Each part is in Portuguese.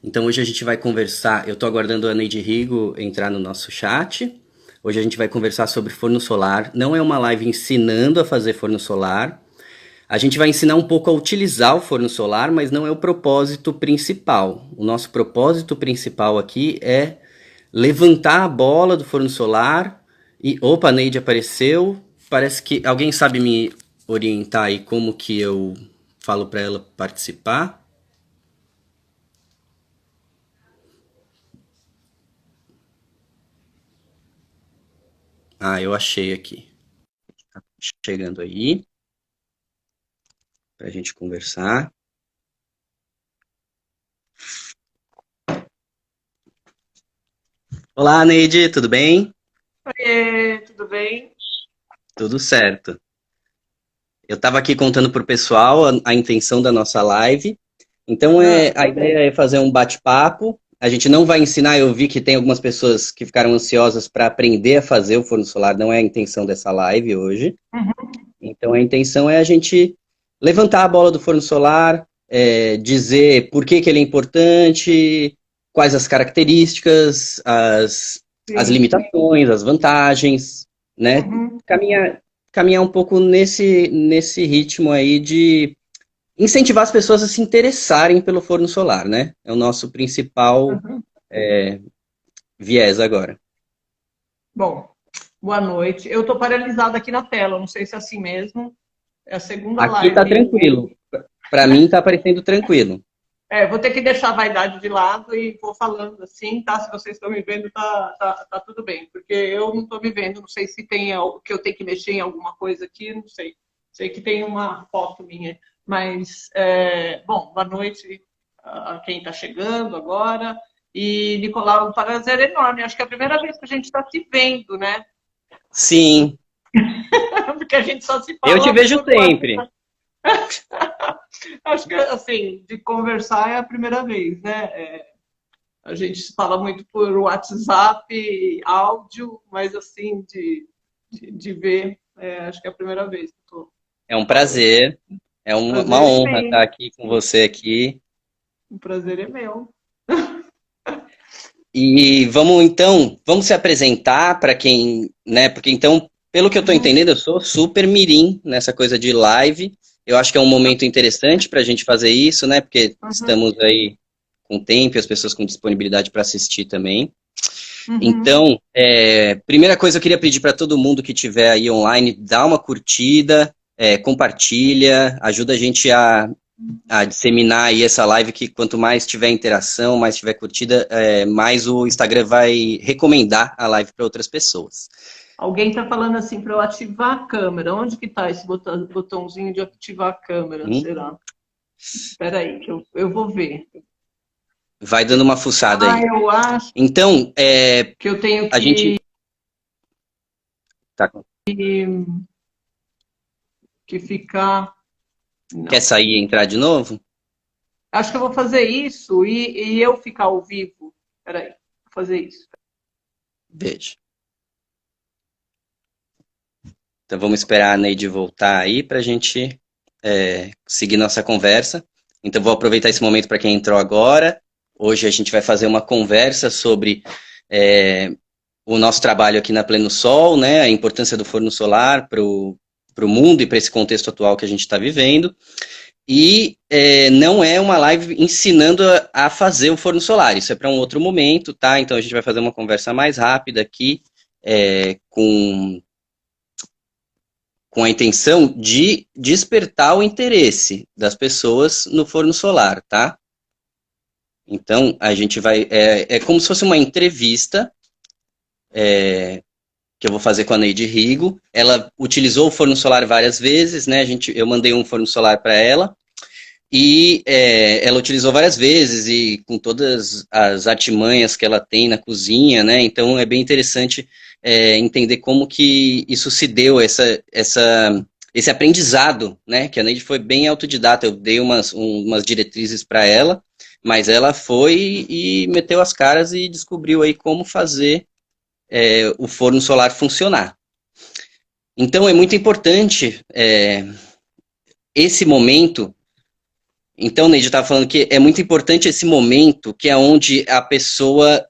Então hoje a gente vai conversar, eu estou aguardando a Neide Rigo entrar no nosso chat. Hoje a gente vai conversar sobre forno solar. Não é uma live ensinando a fazer forno solar. A gente vai ensinar um pouco a utilizar o forno solar, mas não é o propósito principal. O nosso propósito principal aqui é levantar a bola do forno solar e... Opa, a Neide apareceu. Parece que alguém sabe me orientar aí como que eu falo para ela participar. Ah, eu achei aqui. Tá chegando aí para a gente conversar. Olá, Neide, tudo bem? Oiê, tudo bem? Tudo certo. Eu estava aqui contando para o pessoal a intenção da nossa live. Então, Ah, a ideia é fazer um bate-papo. A gente não vai ensinar, eu vi que tem algumas pessoas que ficaram ansiosas para aprender a fazer o forno solar, não é a intenção dessa live hoje. uhum, Então, a intenção é a gente levantar a bola do forno solar, dizer por que que ele é importante, quais as características, as sim. limitações, as vantagens, né? Uhum, Caminhar um pouco nesse ritmo aí de incentivar as pessoas a se interessarem pelo forno solar, né? É o nosso principal uhum. viés agora. Bom, boa noite. Eu estou paralisada aqui na tela, não sei se é assim mesmo. É a segunda Aqui tá live. tranquilo. Para mim tá parecendo tranquilo. Vou ter que deixar a vaidade de lado e vou falando assim, tá? Se vocês estão me vendo, tá tudo bem. Porque eu não estou me vendo, não sei se tem algo que eu tenho que mexer em alguma coisa aqui, não sei. Sei que tem uma foto minha. Mas, bom, boa noite a quem está chegando agora. E, Nicolau, um prazer enorme. Acho que é a primeira vez que a gente está se vendo, né? Sim, Porque a gente só se eu te fala vejo por sempre. WhatsApp. Acho que, assim, de conversar é a primeira vez, né? A gente fala muito por WhatsApp, áudio, mas, assim, de ver, acho que é a primeira vez que estou É um falando. prazer, é uma Prazer é honra estar meu. aqui com você aqui. O prazer é meu. E vamos se apresentar para quem, né? Porque então, pelo que eu estou Uhum, entendendo, eu sou super mirim nessa coisa de live. Eu acho que é um momento interessante para a gente fazer isso, né? Porque uhum, estamos aí com tempo e as pessoas com disponibilidade para assistir também. uhum. Então, primeira coisa eu queria pedir para todo mundo que estiver aí online, dá uma curtida, compartilha, ajuda a gente a disseminar aí essa live, que quanto mais tiver interação, mais tiver curtida, mais o Instagram vai recomendar a live para outras pessoas. Alguém está falando assim para eu ativar a câmera. Onde que está esse botãozinho de ativar a câmera? Hum? Será? Espera aí, que eu vou ver. Vai dando uma fuçada Ah, aí. eu acho Então, que eu tenho a gente... Tá, que ficar. quer Não. sair e entrar de novo? Acho que eu vou fazer isso e eu ficar ao vivo. Espera aí, vou fazer isso. Veja. Então vamos esperar a Neide voltar aí para a gente seguir nossa conversa. Então vou aproveitar esse momento para quem entrou agora. Hoje a gente vai fazer uma conversa sobre o nosso trabalho aqui na Pleno Sol, né, a importância do forno solar para o mundo e para esse contexto atual que a gente está vivendo. E não é uma live ensinando a fazer o forno solar, isso é para um outro momento, tá? Então a gente vai fazer uma conversa mais rápida aqui, com a intenção de despertar o interesse das pessoas no forno solar, tá? Então, a gente vai... É como se fosse uma entrevista que eu vou fazer com a Neide Rigo. Ela utilizou o forno solar várias vezes, né? Eu mandei um forno solar para ela, e ela utilizou várias vezes, e com todas as artimanhas que ela tem na cozinha, né? Então, é bem interessante entender como que isso se deu, esse aprendizado, né? Que a Neide foi bem autodidata, eu dei umas diretrizes para ela, mas ela foi e meteu as caras e descobriu aí como fazer o forno solar funcionar. Então é muito importante esse momento Então, Neide, eu estava falando que é muito importante esse momento, que é onde a pessoa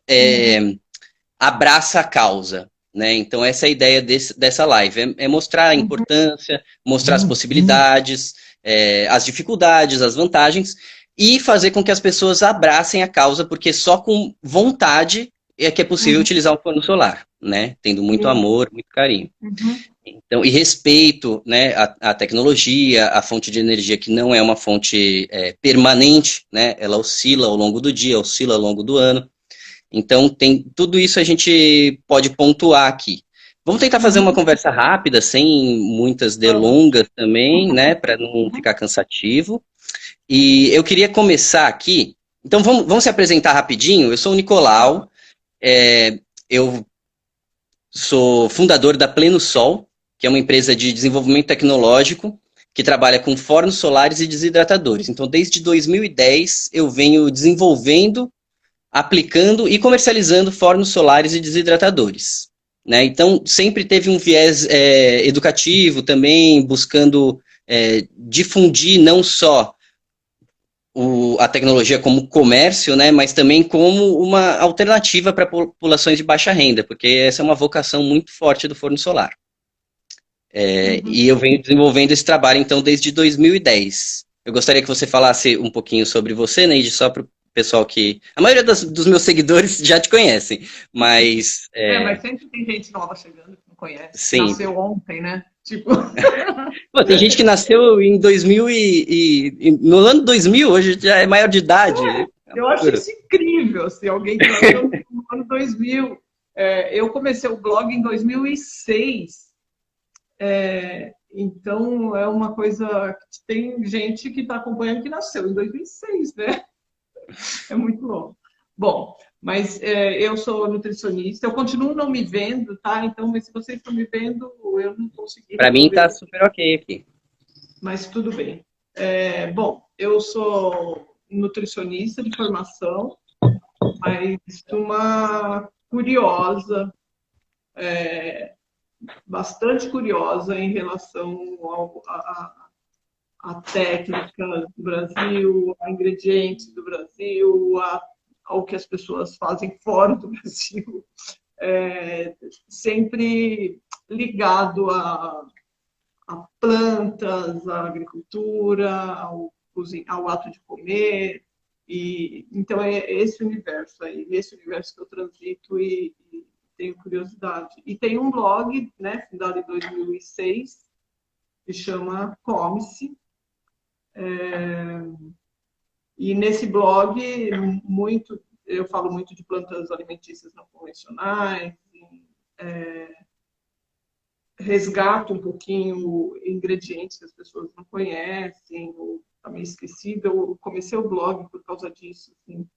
abraça a causa, né? Então, essa é a ideia dessa live, é mostrar a Uhum. importância, mostrar as possibilidades, as dificuldades, as vantagens, e fazer com que as pessoas abracem a causa, porque só com vontade é que é possível Uhum. utilizar um forno solar, né? Tendo muito Sim. amor, muito carinho. Uhum. Então, e respeito, né, a tecnologia, a fonte de energia que não é uma fonte permanente, né, ela oscila ao longo do dia, oscila ao longo do ano. Então, tem tudo isso a gente pode pontuar aqui. Vamos tentar fazer uma Uhum. conversa rápida, sem muitas Vamos. delongas também, né, para não Uhum. ficar cansativo. E eu queria começar aqui. Então, vamos se apresentar rapidinho. Eu sou o Vamos. Nicolau, eu sou fundador da Pleno Sol, que é uma empresa de desenvolvimento tecnológico que trabalha com fornos solares e desidratadores. Então, desde 2010, eu venho desenvolvendo, aplicando e comercializando fornos solares e desidratadores. Né? Então, sempre teve um viés educativo também, buscando difundir não só a tecnologia como comércio, né, mas também como uma alternativa para populações de baixa renda, porque essa é uma vocação muito forte do forno solar. Uhum. E eu venho desenvolvendo esse trabalho, então, desde 2010. Eu gostaria que você falasse um pouquinho sobre você, Neide, só para o pessoal que... A maioria dos meus seguidores já te conhecem, mas Mas sempre tem gente nova chegando que não conhece, que sempre. nasceu ontem, né? Tipo, Pô, tem gente que nasceu em 2000 no ano 2000, hoje já é maior de idade. É uma eu acho loucura. isso incrível, se alguém que nasceu no ano 2000. Eu comecei o blog em 2006, então é uma coisa que tem gente que está acompanhando que nasceu em 2006, né? É muito louco. Bom, mas eu sou nutricionista, eu continuo não me vendo, tá? Então, mas se vocês estão me vendo, eu não consegui Para mim tá resolver, super ok aqui. mas tudo bem. Bom, eu sou nutricionista de formação, mas uma curiosa, bastante curiosa em relação à técnica do Brasil, a ingredientes do Brasil, ao que as pessoas fazem fora do Brasil, sempre ligado a plantas, à agricultura, ao ato de comer. Então é esse universo aí, esse universo que eu transito e tenho curiosidade. E tem um blog, né, fundado em 2006, que chama Come-se. E nesse blog eu falo muito de plantas alimentícias não convencionais, resgato um pouquinho ingredientes que as pessoas não conhecem, ou está meio esquecido. Eu comecei o blog por causa disso. Assim.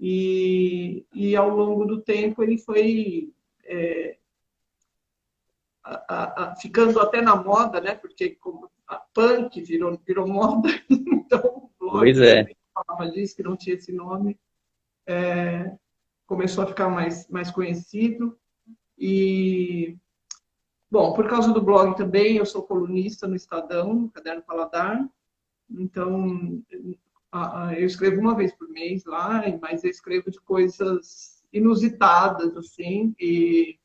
E ao longo do tempo ele foi ficando até na moda, né? Porque como a punk virou moda, então o Pois blog é. também falava disso, que não tinha esse nome, começou a ficar mais conhecido. E bom, por causa do blog também, eu sou colunista no Estadão, no Caderno Paladar. Então, eu escrevo uma vez por mês lá, mas eu escrevo de coisas inusitadas, assim. E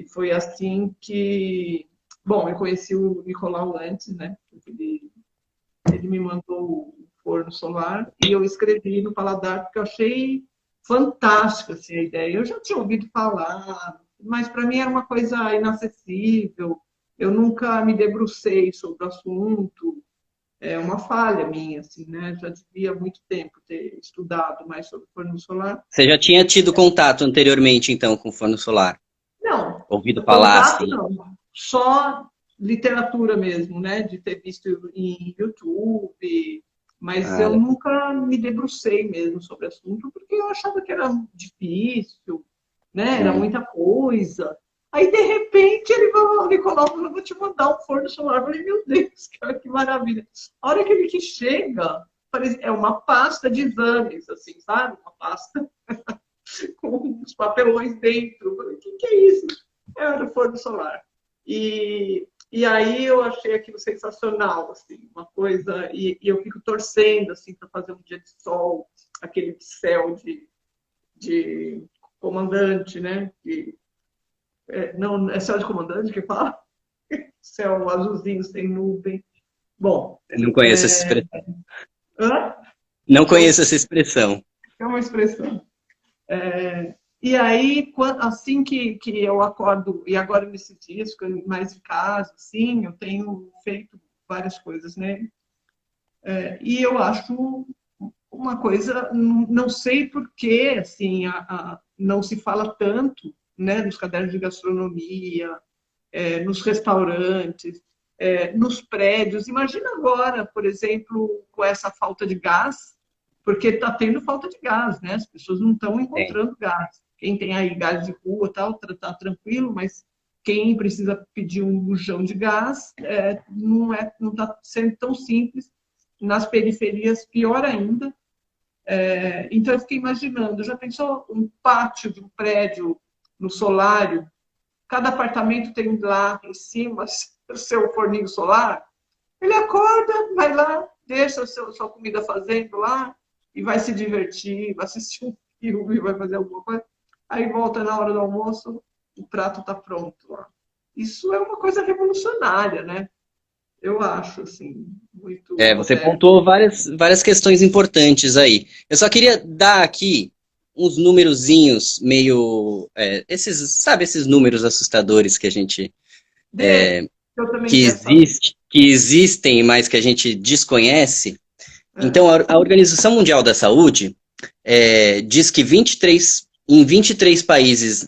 foi assim que... Bom, eu conheci o Nicolau antes, né? Ele me mandou o forno solar e eu escrevi no Paladar porque eu achei fantástica assim, a ideia. Eu já tinha ouvido falar, mas para mim era uma coisa inacessível. Eu nunca me debrucei sobre o assunto. É uma falha minha, assim, né? Já devia há muito tempo ter estudado mais sobre forno solar. Você já tinha tido contato anteriormente, então, com o forno solar? Não, Ouvido falar, contato assim? não. Só literatura mesmo, né? De ter visto em YouTube, mas Ah, eu legal. nunca me debrucei mesmo sobre o assunto, porque eu achava que era difícil, né? Era Hum. muita coisa. Aí, de repente, ele falou, Nicolau, eu vou te mandar um forno solar. Eu falei, meu Deus, cara, que maravilha. A hora que ele que chega, é uma pasta de exames, assim, sabe? Uma pasta com os papelões dentro. Eu falei, o que é isso? Era o forno solar. E E aí eu achei aquilo sensacional, assim, uma coisa, e eu fico torcendo, assim, para fazer um dia de sol, aquele céu de comandante, né? Não, é céu de comandante que fala? Céu azulzinho, sem nuvem. Bom, Eu não conheço essa expressão. hã? Não É, conheço essa expressão. é uma expressão. E aí, assim que eu acordo, e agora nesses dias, ficando mais em casa, assim, eu tenho feito várias coisas, né? E eu acho uma coisa, não sei por que, assim, não se fala tanto, né, nos cadernos de gastronomia, nos restaurantes, nos prédios. Imagina agora, por exemplo, com essa falta de gás, porque está tendo falta de gás, né? As pessoas não estão É. encontrando gás. Quem tem aí gás de rua tal, tá tranquilo, mas quem precisa pedir um bujão de gás não está sendo tão simples. Nas periferias, pior ainda. Então, eu fiquei imaginando, já pensou um pátio de um prédio no solário? Cada apartamento tem lá em cima o seu forninho solar. Ele acorda, vai lá, deixa sua comida fazendo lá e vai se divertir, vai assistir um filme, vai fazer alguma coisa. Aí volta na hora do almoço, o prato está pronto lá. Isso é uma coisa revolucionária, né? Eu acho, assim, muito Você moderno. pontuou várias questões importantes aí. Eu só queria dar aqui uns númerozinhos meio, esses números assustadores que a gente Eu também quero saber. que existem, mas que a gente desconhece. É. Então, a Organização Mundial da Saúde diz que em 23 países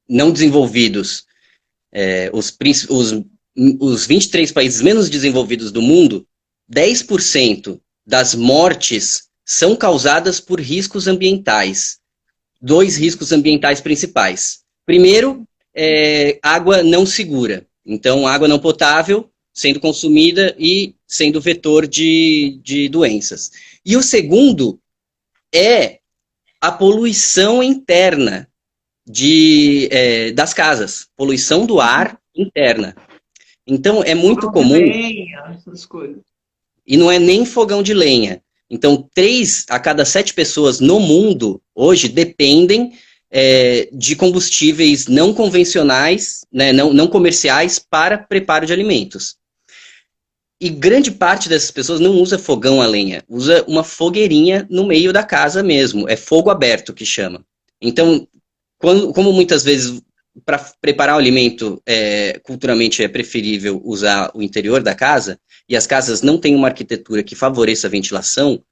não desenvolvidos, os 23 países menos desenvolvidos do mundo, 10% das mortes são causadas por riscos ambientais. Dois riscos ambientais principais. Primeiro, água não segura. Então, água não potável sendo consumida e sendo vetor de doenças. E o segundo é a poluição interna das casas, poluição do ar interna. Então, é muito Fogão de comum, lenha, essas coisas. e não é nem fogão de lenha. Então, 3 a cada 7 pessoas no mundo, hoje, dependem de combustíveis não convencionais, né, não comerciais, para preparo de alimentos. E grande parte dessas pessoas não usa fogão a lenha, usa uma fogueirinha no meio da casa mesmo, é fogo aberto que chama. Então, como muitas vezes para preparar o alimento, culturalmente é preferível usar o interior da casa, e as casas não têm uma arquitetura que favoreça a ventilação,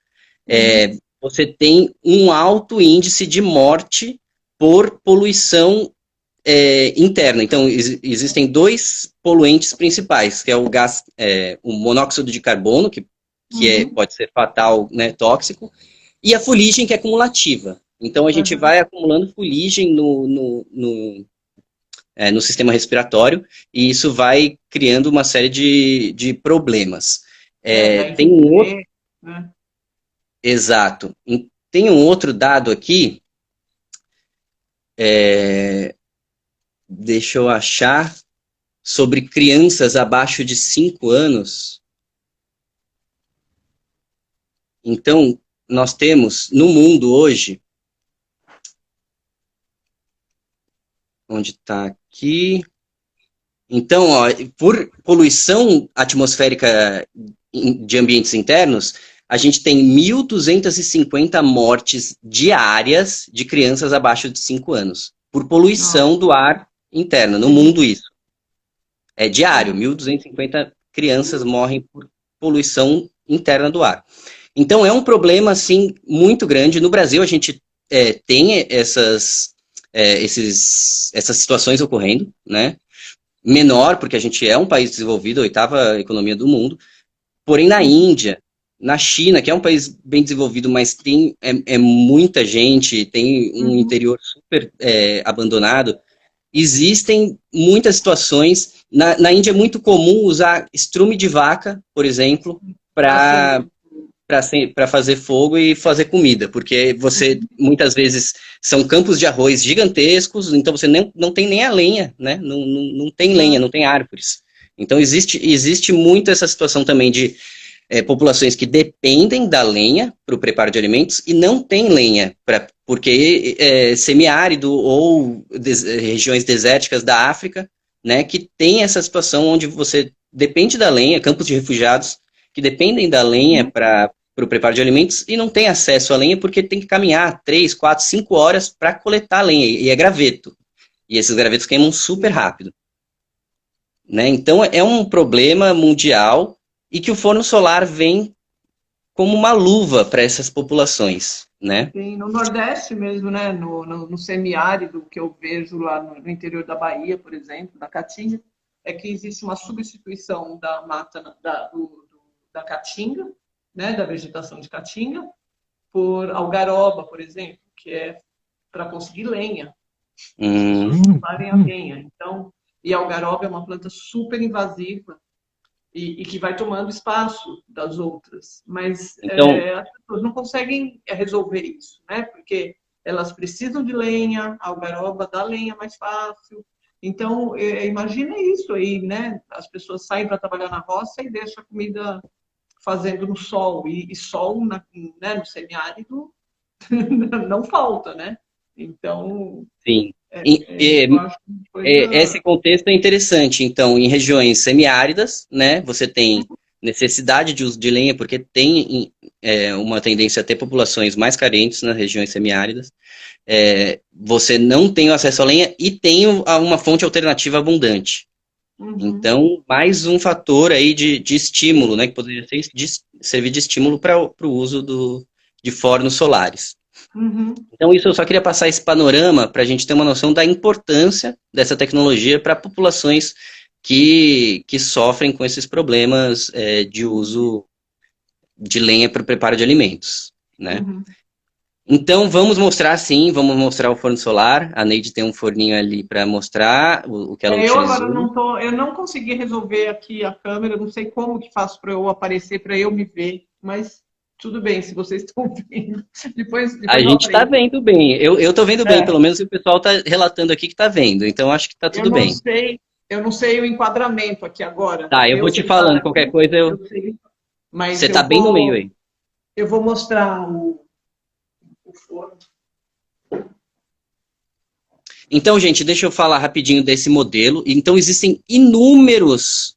você tem um alto índice de morte por poluição interna. Então, existem dois poluentes principais, que é o gás, o monóxido de carbono, que pode ser fatal, né, tóxico, e a fuligem, que é cumulativa. Então, a gente vai acumulando fuligem no sistema respiratório, e isso vai criando uma série de problemas. Tem um outro... Né? Exato. Tem um outro dado aqui, deixa eu achar, sobre crianças abaixo de 5 anos. Então, nós temos no mundo hoje, onde está aqui? Então, ó, por poluição atmosférica de ambientes internos, a gente tem 1.250 mortes diárias de crianças abaixo de 5 anos, por poluição do ar interno, no mundo isso. É diário, 1.250 crianças morrem por poluição interna do ar. Então, é um problema, assim, muito grande. No Brasil, a gente tem essas situações ocorrendo, né? Menor, porque a gente é um país desenvolvido, a 8ª economia do mundo. Porém, na Índia, na China, que é um país bem desenvolvido, mas tem muita gente, tem um interior super abandonado, existem muitas situações. Na Índia é muito comum usar estrume de vaca, por exemplo, para para fazer fogo e fazer comida, porque você, muitas vezes, são campos de arroz gigantescos, então você não tem nem a lenha, né? Não tem lenha, não tem árvores. Então existe muito essa situação também de populações que dependem da lenha para o preparo de alimentos e não tem lenha, porque semiárido ou regiões desérticas da África, né, que tem essa situação onde você depende da lenha, campos de refugiados que dependem da lenha para o preparo de alimentos e não tem acesso à lenha porque tem que caminhar 3, 4, 5 horas para coletar a lenha, e é graveto. E esses gravetos queimam super rápido. Né? Então é um problema mundial e que o forno solar vem como uma luva para essas populações, né? Sim, no Nordeste mesmo, né? No semiárido que eu vejo lá no interior da Bahia, por exemplo, da Caatinga, é que existe uma substituição da mata da caatinga, né? Da vegetação de caatinga, por algaroba, por exemplo, que é para conseguir lenha. Farem a lenha. Então, e a algaroba é uma planta super invasiva e que vai tomando espaço das outras. Mas então, as pessoas não conseguem resolver isso, né? Porque elas precisam de lenha, a algaroba dá lenha mais fácil. Então, imagina isso aí, né? As pessoas saem para trabalhar na roça e deixam a comida fazendo no sol. E sol né, no semiárido não falta, né? Então... Sim. Esse contexto é interessante. Então, em regiões semiáridas, né, você tem necessidade de uso de lenha, porque tem uma tendência a ter populações mais carentes nas regiões semiáridas. Você não tem o acesso à lenha e tem uma fonte alternativa abundante. Então, mais um fator aí de estímulo, né, que poderia servir de estímulo para o uso de fornos solares. Então, isso eu só queria passar esse panorama para a gente ter uma noção da importância dessa tecnologia para populações que sofrem com esses problemas de uso de lenha para o preparo de alimentos, né? Então, vamos mostrar sim, vamos mostrar o forno solar. A Neide tem um forninho ali para mostrar o que ela utilizou. Agora eu não consegui resolver aqui a câmera, não sei como que faço para eu aparecer, para eu me ver, mas... Tudo bem, se vocês estão vendo. Depois a gente está vendo bem. Eu estou vendo bem, pelo menos o pessoal está relatando aqui que está vendo. Então, acho que está tudo bem. Eu não sei o enquadramento aqui agora. Tá, eu vou te falando. Qualquer coisa eu sei, mas você está bem no meio aí. Eu vou mostrar o forno. Então, gente, deixa eu falar rapidinho desse modelo. Então, existem inúmeras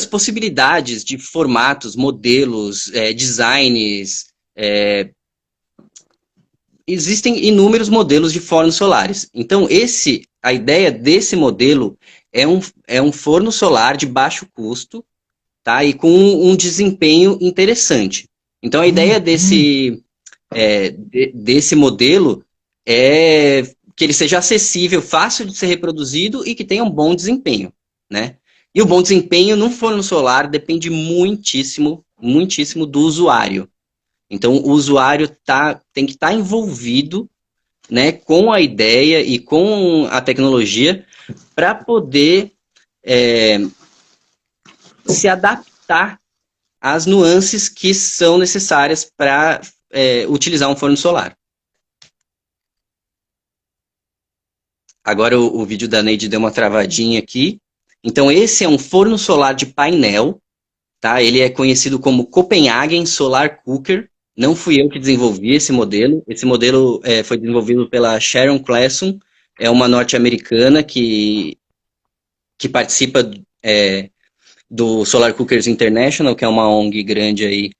possibilidades de formatos, modelos, designs. Existem inúmeros modelos de fornos solares. Então, a ideia desse modelo é um forno solar de baixo custo, tá? E com um desempenho interessante. Então, a ideia desse modelo é que ele seja acessível, fácil de ser reproduzido e que tenha um bom desempenho, né? E o bom desempenho no forno solar depende muitíssimo, muitíssimo do usuário. Então, o usuário tem que estar envolvido, né, com a ideia e com a tecnologia para poder se adaptar às nuances que são necessárias para utilizar um forno solar. Agora o vídeo da Neide deu uma travadinha aqui. Então, esse é um forno solar de painel, tá? Ele é conhecido como Copenhagen Solar Cooker. Não fui eu que desenvolvi esse modelo. Esse modelo foi desenvolvido pela Sharon Claesson, é uma norte-americana que participa do Solar Cookers International, que é uma ONG grande aí,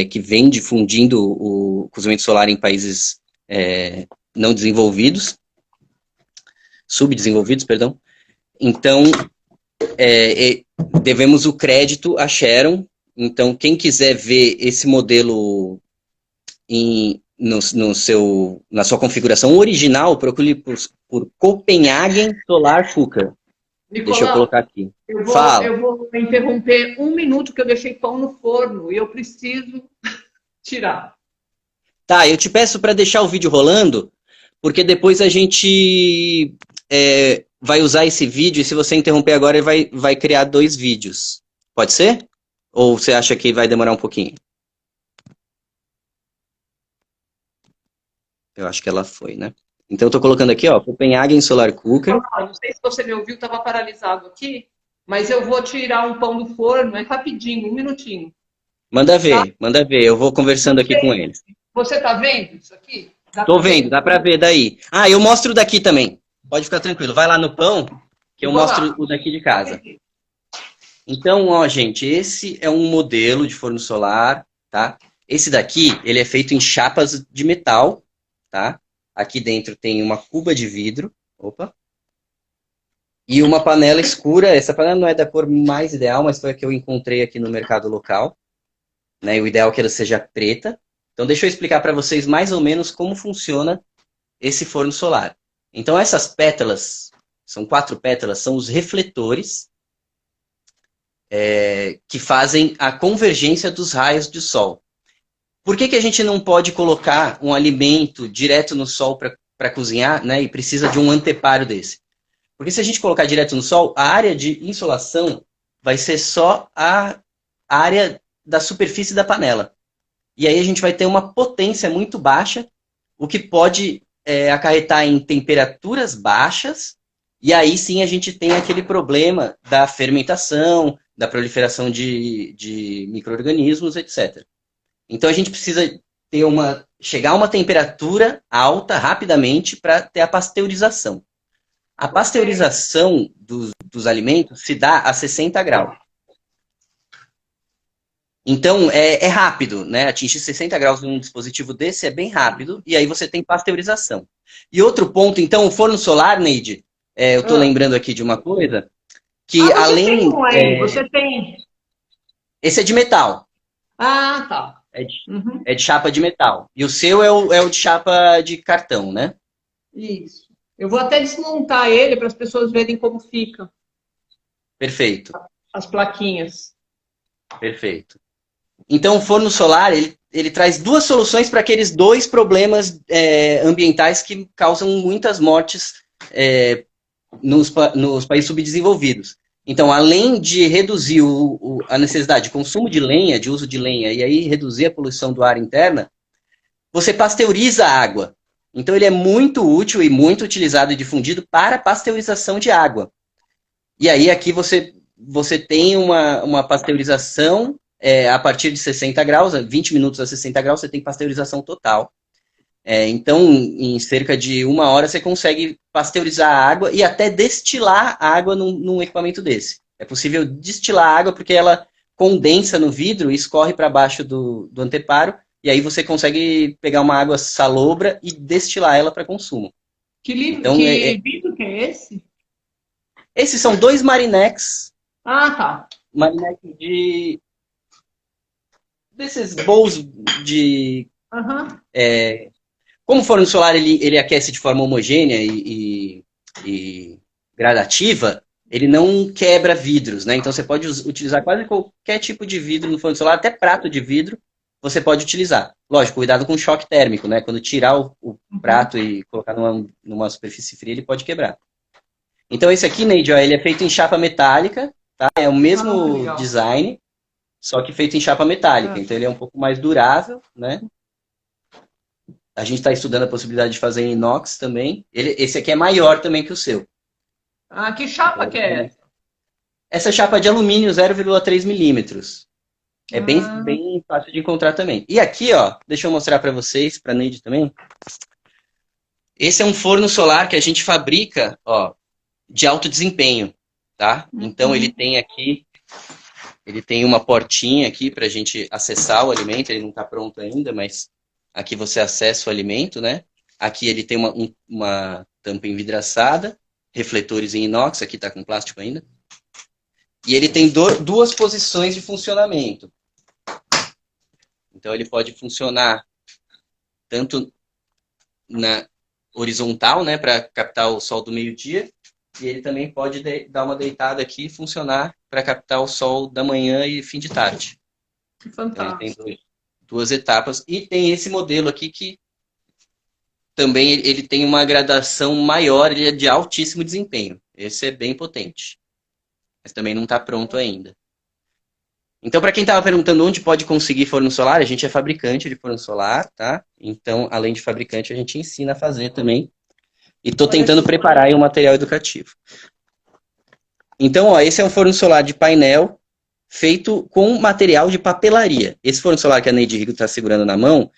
que vem difundindo o cozimento solar em países não desenvolvidos, subdesenvolvidos, perdão. Então, devemos o crédito a Sharon. Então, quem quiser ver esse modelo na sua configuração original, procure por Copenhagen Solar Cooker. Nicolau, deixa eu colocar aqui. Eu vou interromper 1 minuto que eu deixei pão no forno e eu preciso tirar. Tá, eu te peço para deixar o vídeo rolando, porque depois a gente vai usar esse vídeo e se você interromper agora, ele vai criar 2 vídeos. Pode ser? Ou você acha que vai demorar um pouquinho? Eu acho que ela foi, né? Então eu tô colocando aqui, ó, Copenhagen Solar Cooker. Não sei se você me ouviu, estava paralisado aqui, mas eu vou tirar um pão do forno, é rapidinho, um minutinho. Tá? Manda ver. Eu vou conversando aqui com eles. Você está vendo isso aqui? Dá Tô para vendo, ver? dá pra ver daí. Ah, eu mostro o daqui também. Pode ficar tranquilo. Vai lá no pão, que eu Vou mostro lá. o daqui de casa. Então, ó, gente, esse é um modelo de forno solar, tá? Esse daqui, ele é feito em chapas de metal, tá? Aqui dentro tem uma cuba de vidro, opa, e uma panela escura. Essa panela não é da cor mais ideal, mas foi a que eu encontrei aqui no mercado local, né? E o ideal é que ela seja preta. Então, deixa eu explicar para vocês mais ou menos como funciona esse forno solar. Então, essas pétalas, são 4 pétalas, são os refletores que fazem a convergência dos raios de sol. Por que a gente não pode colocar um alimento direto no sol para cozinhar, né? E precisa de um anteparo desse? Porque se a gente colocar direto no sol, a área de insolação vai ser só a área da superfície da panela. E aí a gente vai ter uma potência muito baixa, o que pode acarretar em temperaturas baixas, e aí sim a gente tem aquele problema da fermentação, da proliferação de micro-organismos, etc. Então a gente precisa ter chegar a uma temperatura alta rapidamente para ter a pasteurização. A pasteurização dos alimentos se dá a 60 graus. Então, é rápido, né? Atingir 60 graus num dispositivo desse é bem rápido, e aí você tem pasteurização. E outro ponto, então, o forno solar, Neide, eu estou lembrando aqui de uma coisa, que você além... tem um aí, você tem. Esse é de metal, Ah, tá. é de chapa de metal. E o seu é o de chapa de cartão, né? Isso. Eu vou até desmontar ele para as pessoas verem como fica Perfeito, as plaquinhas. perfeito. Então, o forno solar, ele traz 2 soluções para aqueles 2 problemas ambientais que causam muitas mortes nos países subdesenvolvidos. Então, além de reduzir a necessidade de consumo de lenha, de uso de lenha, e aí reduzir a poluição do ar interna, você pasteuriza a água. Então, ele é muito útil e muito utilizado e difundido para pasteurização de água. E aí, aqui você tem uma pasteurização a partir de 60 graus, 20 minutos a 60 graus, você tem pasteurização total. Então, em cerca de 1 hora, você consegue pasteurizar a água e até destilar a água num equipamento desse. É possível destilar a água porque ela condensa no vidro e escorre para baixo do anteparo, e aí você consegue pegar uma água salobra e destilar ela para consumo. Que livro, Então, vidro que é esse? esses são 2 Marinex. Ah, tá. Marinex desses bowls de... Como o forno solar ele aquece de forma homogênea e gradativa, ele não quebra vidros, né? Então você pode utilizar quase qualquer tipo de vidro no forno solar, até prato de vidro, você pode utilizar. Lógico, cuidado com o choque térmico, né? Quando tirar o prato e colocar numa superfície fria, ele pode quebrar. Então esse aqui, Neide, ele é feito em chapa metálica, tá? É o mesmo design, só que feito em chapa metálica. Então ele é um pouco mais durável, né? A gente está estudando a possibilidade de fazer em inox também. Esse aqui é maior também que o seu. Ah, que chapa que é essa? Essa chapa é de alumínio 0,3 milímetros. É bem fácil de encontrar também. E aqui, ó, deixa eu mostrar para vocês, para a Neide também. Esse é um forno solar que a gente fabrica, ó, de alto desempenho, tá? Então ele tem uma portinha aqui para a gente acessar o alimento. Ele não está pronto ainda, mas aqui você acessa o alimento, né? Aqui ele tem uma tampa envidraçada, refletores em inox, aqui está com plástico ainda. E ele tem 2 posições de funcionamento. Então ele pode funcionar tanto na horizontal, né, para captar o sol do meio-dia, e ele também pode dar uma deitada aqui e funcionar para captar o sol da manhã e fim de tarde. Que fantástico. Então, ele tem 2 etapas. E tem esse modelo aqui que também ele tem uma gradação maior, ele é de altíssimo desempenho. Esse é bem potente. Mas também não está pronto ainda. Então, para quem estava perguntando onde pode conseguir forno solar, a gente é fabricante de forno solar, tá? Então, além de fabricante, a gente ensina a fazer também. E estou tentando preparar aí um material educativo. Então, ó, esse é um forno solar de painel feito com material de papelaria. Esse forno solar que a Neide Rigo está segurando na mão,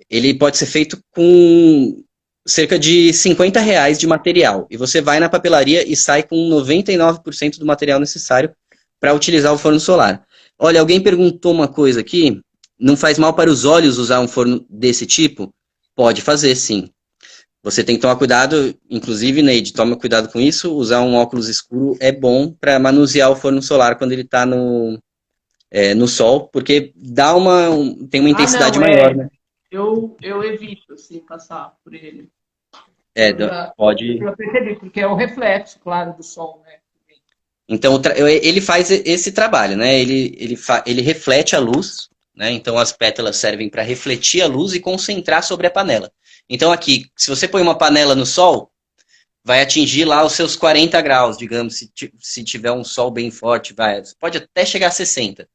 ele pode ser feito com cerca de R$ 50 de material. E você vai na papelaria e sai com 99% do material necessário para utilizar o forno solar. Olha, alguém perguntou uma coisa aqui. Não faz mal para os olhos usar um forno desse tipo? Pode fazer, sim. Você tem que tomar cuidado, inclusive, Neide, toma cuidado com isso. Usar um óculos escuro é bom para manusear o forno solar quando ele está no sol, porque tem uma intensidade maior, né? Eu evito, assim, passar por ele. Pode. Eu percebi, porque é o reflexo, claro, do sol, né? Então, ele faz esse trabalho, né? Ele reflete a luz, né? Então, as pétalas servem para refletir a luz e concentrar sobre a panela. Então, aqui, se você põe uma panela no sol, vai atingir lá os seus 40 graus, digamos, se tiver um sol bem forte, pode até chegar a 60.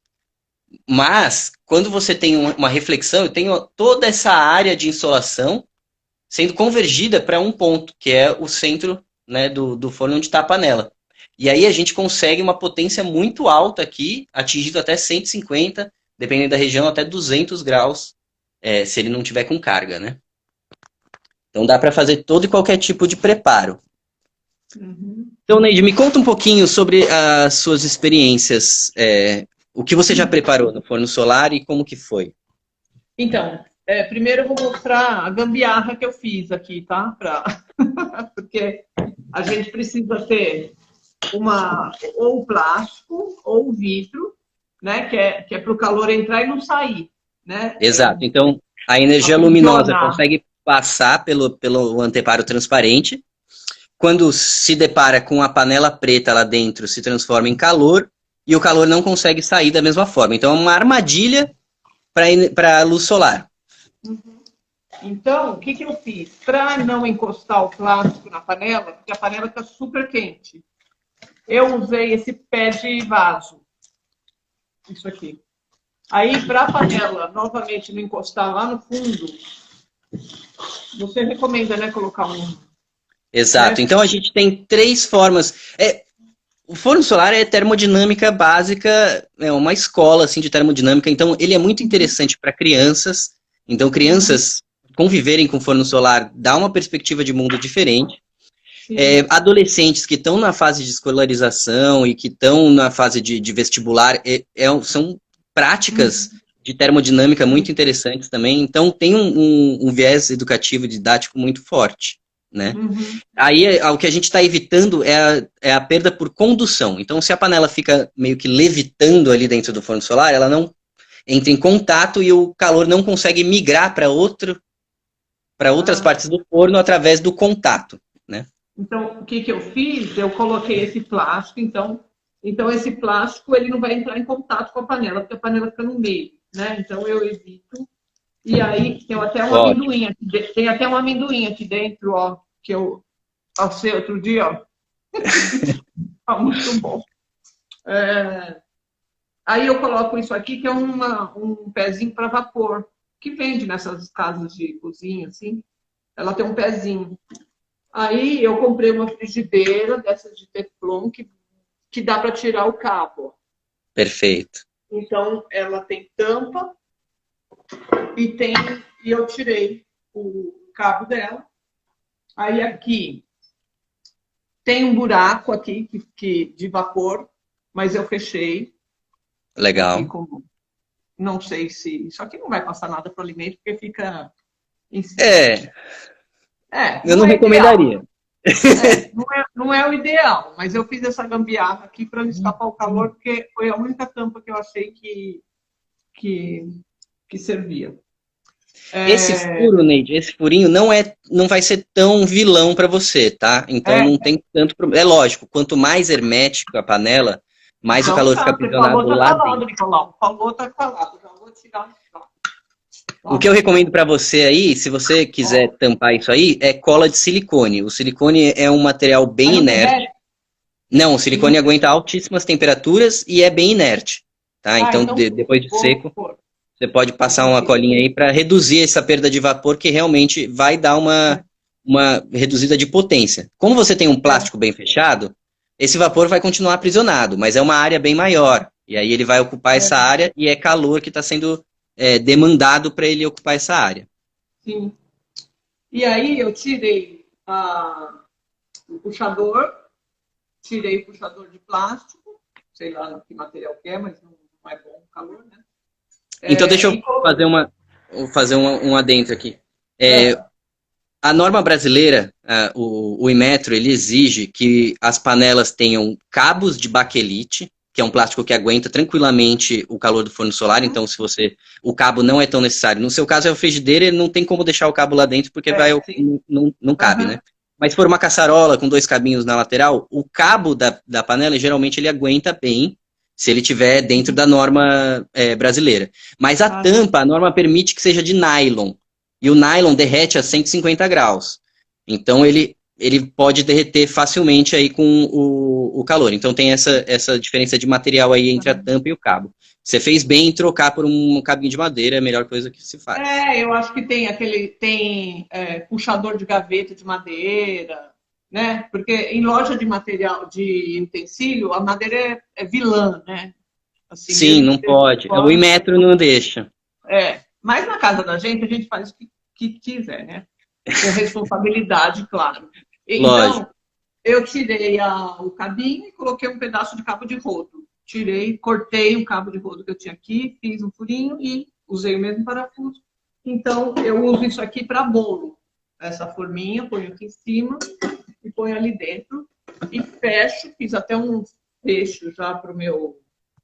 Mas, quando você tem uma reflexão, eu tenho toda essa área de insolação sendo convergida para um ponto, que é o centro, né, do forno onde está a panela. E aí a gente consegue uma potência muito alta aqui, atingindo até 150, dependendo da região, até 200 graus, se ele não tiver com carga, né? Então dá para fazer todo e qualquer tipo de preparo. Uhum. Então, Neide, me conta um pouquinho sobre as suas experiências. O que você já preparou no forno solar e como que foi? Então, primeiro eu vou mostrar a gambiarra que eu fiz aqui, tá? Porque a gente precisa ter ou plástico ou vidro, né? Que é para o calor entrar e não sair, né? Exato. Então, a energia luminosa consegue passar pelo anteparo transparente. Quando se depara com a panela preta lá dentro, se transforma em calor e o calor não consegue sair da mesma forma. Então, é uma armadilha para a luz solar. Uhum. Então, o que eu fiz? Para não encostar o plástico na panela, porque a panela está super quente, eu usei esse pé de vaso. Isso aqui. Aí, para a panela novamente não encostar lá no fundo, você recomenda, né, colocar Exato. Então, a gente tem 3 formas. O forno solar é termodinâmica básica, é uma escola assim, de termodinâmica, então ele é muito interessante para crianças. Então, crianças conviverem com forno solar dá uma perspectiva de mundo diferente. Adolescentes que estão na fase de escolarização e que estão na fase de vestibular, são práticas de termodinâmica muito interessantes também. Então, tem um viés educativo didático muito forte. Né? Aí, o que a gente está evitando é a perda por condução. Então, se a panela fica meio que levitando ali dentro do forno solar, ela não entra em contato e o calor não consegue migrar para outras partes do forno através do contato, né? Então, o que eu fiz? Eu coloquei esse plástico, então esse plástico ele não vai entrar em contato com a panela, porque a panela fica no meio, né? Então, eu evito. E aí, tem até um amendoim aqui, tem até um amendoim aqui dentro, ó, que eu passei outro dia, ó. Tá muito bom. Aí eu coloco isso aqui, que é um pezinho para vapor, que vende nessas casas de cozinha, assim. Ela tem um pezinho. Aí eu comprei uma frigideira dessas de Teflon que dá para tirar o cabo. Perfeito. Então, ela tem tampa e eu tirei o cabo dela. Aí aqui tem um buraco aqui de vapor, mas eu fechei. Legal. Não sei se... Isso aqui não vai passar nada para o alimento, porque fica... eu não recomendaria. Não é o ideal, mas eu fiz essa gambiarra aqui para não escapar o calor, porque foi a única tampa que eu achei que servia. Esse furo, Neide, esse furinho não vai ser tão vilão para você, tá? Então não tem tanto problema. É lógico, quanto mais hermético a panela, mais o calor fica aprisionado lá dentro. Nicolau. Falou, tá falado. Já vou tirar. O que eu recomendo para você aí, se você quiser tampar isso aí, é cola de silicone. O silicone é um material bem inerte. Não, o silicone aguenta altíssimas temperaturas e é bem inerte. tá? Então, então depois de seco, pôr. você pode passar uma colinha aí para reduzir essa perda de vapor, que realmente vai dar uma reduzida de potência. Como você tem um É, plástico bem fechado, esse vapor vai continuar aprisionado, mas é uma área bem maior. E aí ele vai ocupar essa é, área e é calor que está sendo demandado para ele ocupar essa área. sim. E aí eu tirei tirei o puxador de plástico, sei lá que material que é, mas não é bom o calor, né? Então deixa eu E coloquei. fazer um adentro aqui. É, A norma brasileira, o Inmetro, ele exige que as panelas tenham cabos de baquelite, que é um plástico que aguenta tranquilamente o calor do forno solar. Então, se o cabo não é tão necessário. No seu caso é a frigideira, ele não tem como deixar o cabo lá dentro porque sim. não cabe, Aham. né? Mas se for uma caçarola com 2 cabinhos na lateral, o cabo da panela geralmente ele aguenta bem se ele tiver dentro da norma brasileira. Mas a Ah, tá. tampa, a norma permite que seja de nylon. E o nylon derrete a 150 graus. Então ele pode derreter facilmente aí com o calor. Então tem essa diferença de material aí entre a tampa e o cabo. Você fez bem em trocar por um cabinho de madeira, é a melhor coisa que se faz. Eu acho que puxador de gaveta de madeira, né? Porque em loja de material de utensílio, a madeira é vilã, né? Assim, Sim, mesmo que não seja de pode. O fora. Inmetro não deixa. Mas na casa da gente, a gente faz o que quiser, né? Com responsabilidade, claro. Lógico. Então, eu tirei o cabinho e coloquei um pedaço de cabo de rodo. Tirei, cortei um cabo de rodo que eu tinha aqui, fiz um furinho e usei o mesmo parafuso. Então, eu uso isso aqui para bolo. Essa forminha, ponho aqui em cima e ponho ali dentro. E fecho, fiz até um fecho já para o meu,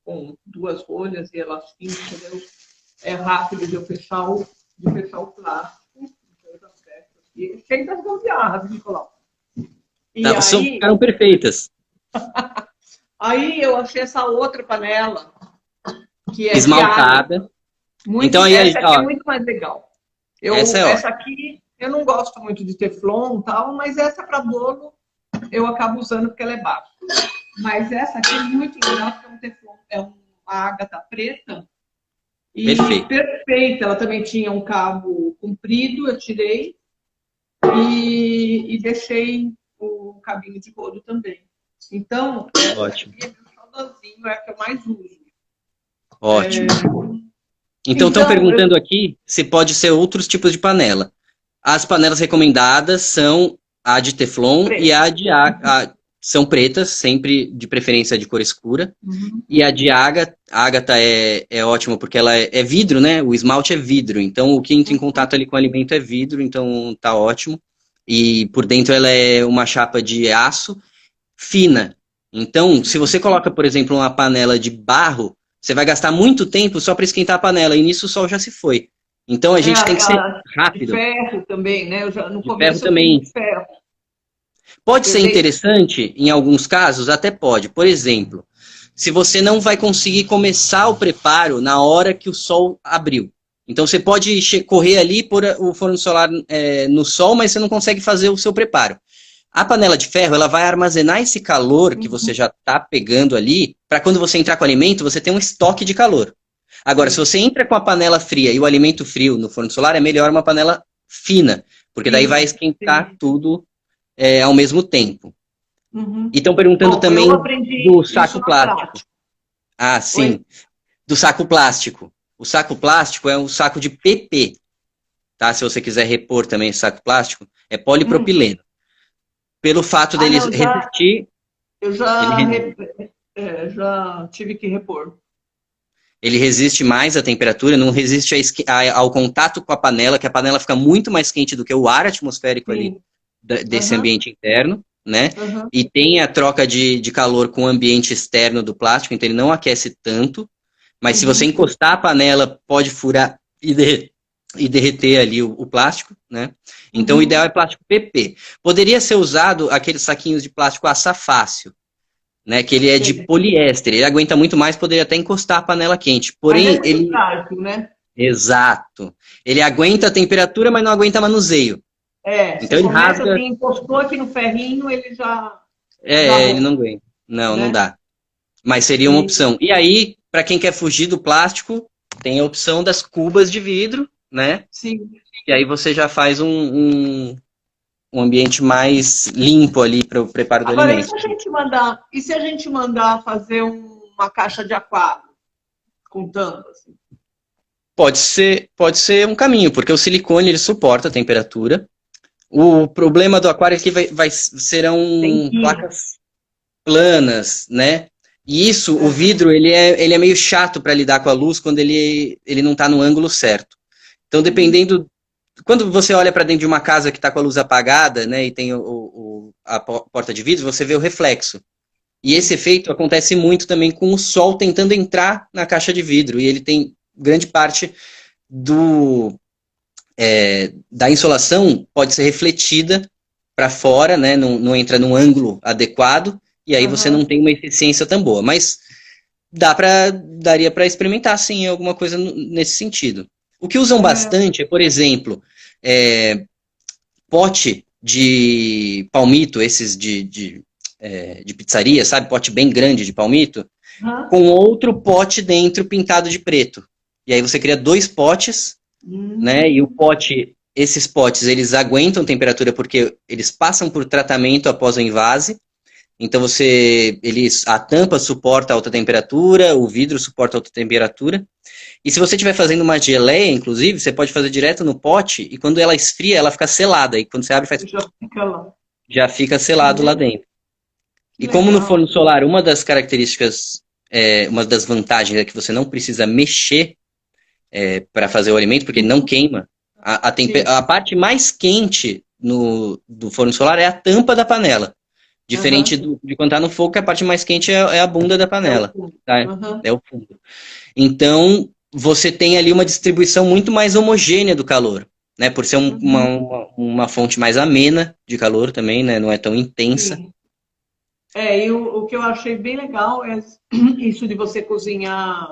com 2 rolhas e elastinho, entendeu? É rápido de eu fechar o plástico. Então, eu já fecho aqui. Cheio das gambiarras, Nicolau. E Tá, ficaram perfeitas. aí eu achei essa outra panela, que é de água. Esmaltada. Então aí, Essa aqui é ó, muito mais legal. essa é Essa ótima. aqui, eu não gosto muito de teflon e tal, mas essa para bolo eu acabo usando porque ela é baixa. Mas essa aqui é muito legal, porque é um teflon, é uma ágata preta e Perfeito. perfeita. Ela também tinha um cabo comprido, eu tirei e deixei o cabinho de rodo também. Então, essa Ótimo. aqui é meu xodózinho, é a que eu mais uso. Ótimo. Então estão Então, perguntando aqui se pode ser outros tipos de panela. As panelas recomendadas são a de Teflon e a de são pretas, sempre de preferência de cor escura. Uhum. E a de ágata é ótima porque ela é vidro, né? O esmalte é vidro, então o que entra em contato ali com o alimento é vidro, então tá ótimo. E por dentro ela é uma chapa de aço fina. Então, se você coloca, por exemplo, uma panela de barro, você vai gastar muito tempo só para esquentar a panela, e nisso o sol já se foi. Então a gente tem que ser A de rápido. ferro também, né? No De ferro começo eu fiz também. de ferro. Pode ser Eu dei... interessante, em alguns casos, até pode. Por exemplo, se você não vai conseguir começar o preparo na hora que o sol abriu. Então você pode correr ali por o forno solar no sol, mas você não consegue fazer o seu preparo. A panela de ferro, ela vai armazenar esse calor que você já está pegando ali, para quando você entrar com o alimento, você ter um estoque de calor. Agora, se você entra com a panela fria e o alimento frio no forno solar, é melhor uma panela fina, porque daí vai esquentar tudo ao mesmo tempo. Uhum. E estão perguntando Bom, também eu aprendi do isso saco na plástico. prática. Ah, sim. Oi? Do saco plástico. O saco plástico é um saco de PP, tá? Se você quiser repor também esse saco plástico, é polipropileno. Pelo fato dele Não, resistir, eu já tive que repor. ele resiste mais à temperatura, não resiste ao contato com a panela, que a panela fica muito mais quente do que o ar atmosférico ali desse ambiente interno, né? E tem a troca de calor com o ambiente externo do plástico, então ele não aquece tanto, mas se você encostar a panela, pode furar e derreter ali o plástico, né? Então o ideal é plástico PP. Poderia ser usado aqueles saquinhos de plástico açafácil, né, que ele é de poliéster, ele aguenta muito mais, poderia até encostar a panela quente. Porém, ele... prático, né? Exato. Ele aguenta a temperatura, mas não aguenta manuseio. Então ele rasga... assim, encostou aqui no ferrinho, ele já... ele não aguenta. Não, né? Não dá. Mas seria uma opção. E aí, para quem quer fugir do plástico, tem a opção das cubas de vidro, né? Sim. E aí você já faz um ambiente mais limpo ali para o preparo do Agora, alimento. e se a gente mandar fazer uma caixa de aquário com tampa? Assim? Pode ser um caminho, porque o silicone ele suporta a temperatura. O problema do aquário é que serão placas planas, né? E isso, o vidro, ele é meio chato para lidar com a luz quando ele não está no ângulo certo. Então, dependendo... Quando você olha para dentro de uma casa que está com a luz apagada, né, e tem a porta de vidro, você vê o reflexo. E esse efeito acontece muito também com o sol tentando entrar na caixa de vidro. E ele tem grande parte da insolação pode ser refletida para fora, né, não entra num ângulo adequado, e aí você não tem uma eficiência tão boa. Mas daria para experimentar, sim, alguma coisa nesse sentido. O que usam bastante é, por exemplo, pote de palmito, esses de pizzaria, sabe? Pote bem grande de palmito, com outro pote dentro pintado de preto. E aí você cria 2 potes, né? E esses potes, eles aguentam temperatura porque eles passam por tratamento após o envase. Então a tampa suporta alta temperatura, o vidro suporta alta temperatura. E se você estiver fazendo uma geleia, inclusive, você pode fazer direto no pote e quando ela esfria, ela fica selada. E quando você abre, já fica selado lá dentro. E como no forno solar, uma das características, uma das vantagens é que você não precisa mexer para fazer o alimento, porque ele não queima. A parte mais quente do forno solar é a tampa da panela. Diferente de quando está no fogo, que a parte mais quente é a bunda da panela. Tá? É o fundo. Então, você tem ali uma distribuição muito mais homogênea do calor, né? Por ser uma fonte mais amena de calor também, né? Não é tão intensa. Sim. E o que eu achei bem legal é isso de você cozinhar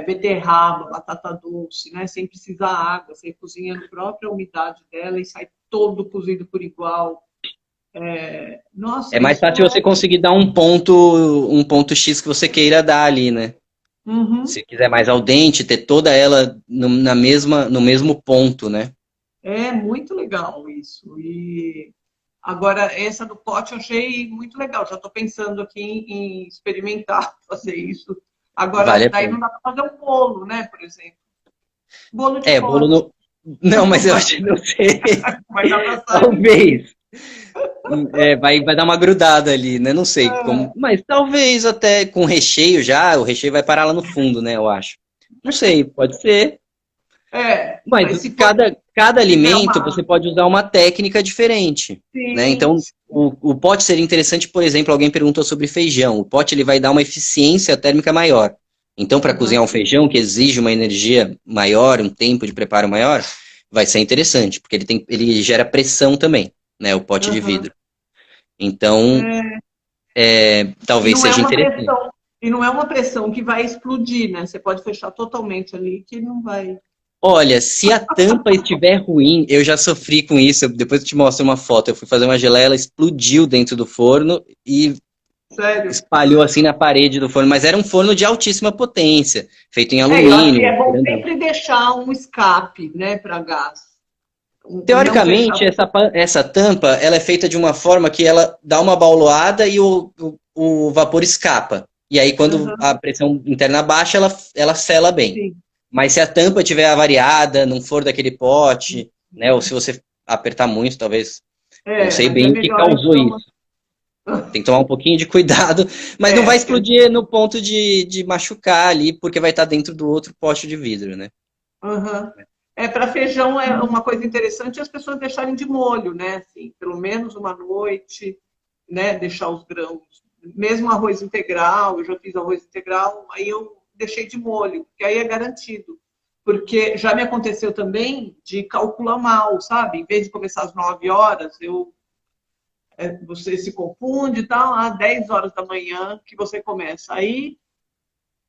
beterraba, batata doce, né? Sem precisar água, você cozinha na própria umidade dela e sai todo cozido por igual. Nossa, é mais fácil você conseguir dar um ponto X que você queira dar ali, né? Se quiser mais al dente, ter toda ela no mesmo ponto, né? É muito legal isso. E agora, essa do pote eu achei muito legal. Já estou pensando aqui em experimentar fazer isso. Agora, daí não dá para fazer um bolo, né, por exemplo. Bolo de pote. Bolo no... Não, mas eu acho que não sei. Vai dar pra talvez. Vai dar uma grudada ali, né? Não sei como. Mas talvez até com recheio já, o recheio vai parar lá no fundo, né? Eu acho. Não sei, pode ser. Mas cada alimento você pode usar uma técnica diferente. Né? Então, o pote seria interessante, por exemplo, alguém perguntou sobre feijão. O pote ele vai dar uma eficiência térmica maior. Então, para cozinhar um feijão que exige uma energia maior, um tempo de preparo maior, vai ser interessante, porque ele gera pressão também, né? O pote de vidro. Então, talvez seja interessante. E não é uma pressão que vai explodir, né? Você pode fechar totalmente ali que não vai... Olha, se a tampa estiver ruim, eu já sofri com isso. Depois eu te mostro uma foto. Eu fui fazer uma geleia, ela explodiu dentro do forno e espalhou assim na parede do forno. Mas era um forno de altíssima potência, feito em alumínio. É bom sempre deixar um escape, né, para gás. Teoricamente, essa tampa ela é feita de uma forma que ela dá uma bauloada e o vapor escapa. E aí, quando a pressão interna baixa, ela sela bem. Sim. Mas se a tampa estiver avariada, não for daquele pote, né? Ou se você apertar muito, talvez. Não sei bem o que causou isso. Tem que tomar um pouquinho de cuidado, mas não vai explodir no ponto de machucar ali, porque vai estar dentro do outro pote de vidro, né? Para feijão é uma coisa interessante as pessoas deixarem de molho, né? Assim, pelo menos uma noite, né? Deixar os grãos. Mesmo arroz integral, eu já fiz arroz integral, aí eu deixei de molho, que aí é garantido. Porque já me aconteceu também de calcular mal, sabe? Em vez de começar às 9 horas, você se confunde e tal, às 10 horas da manhã que você começa.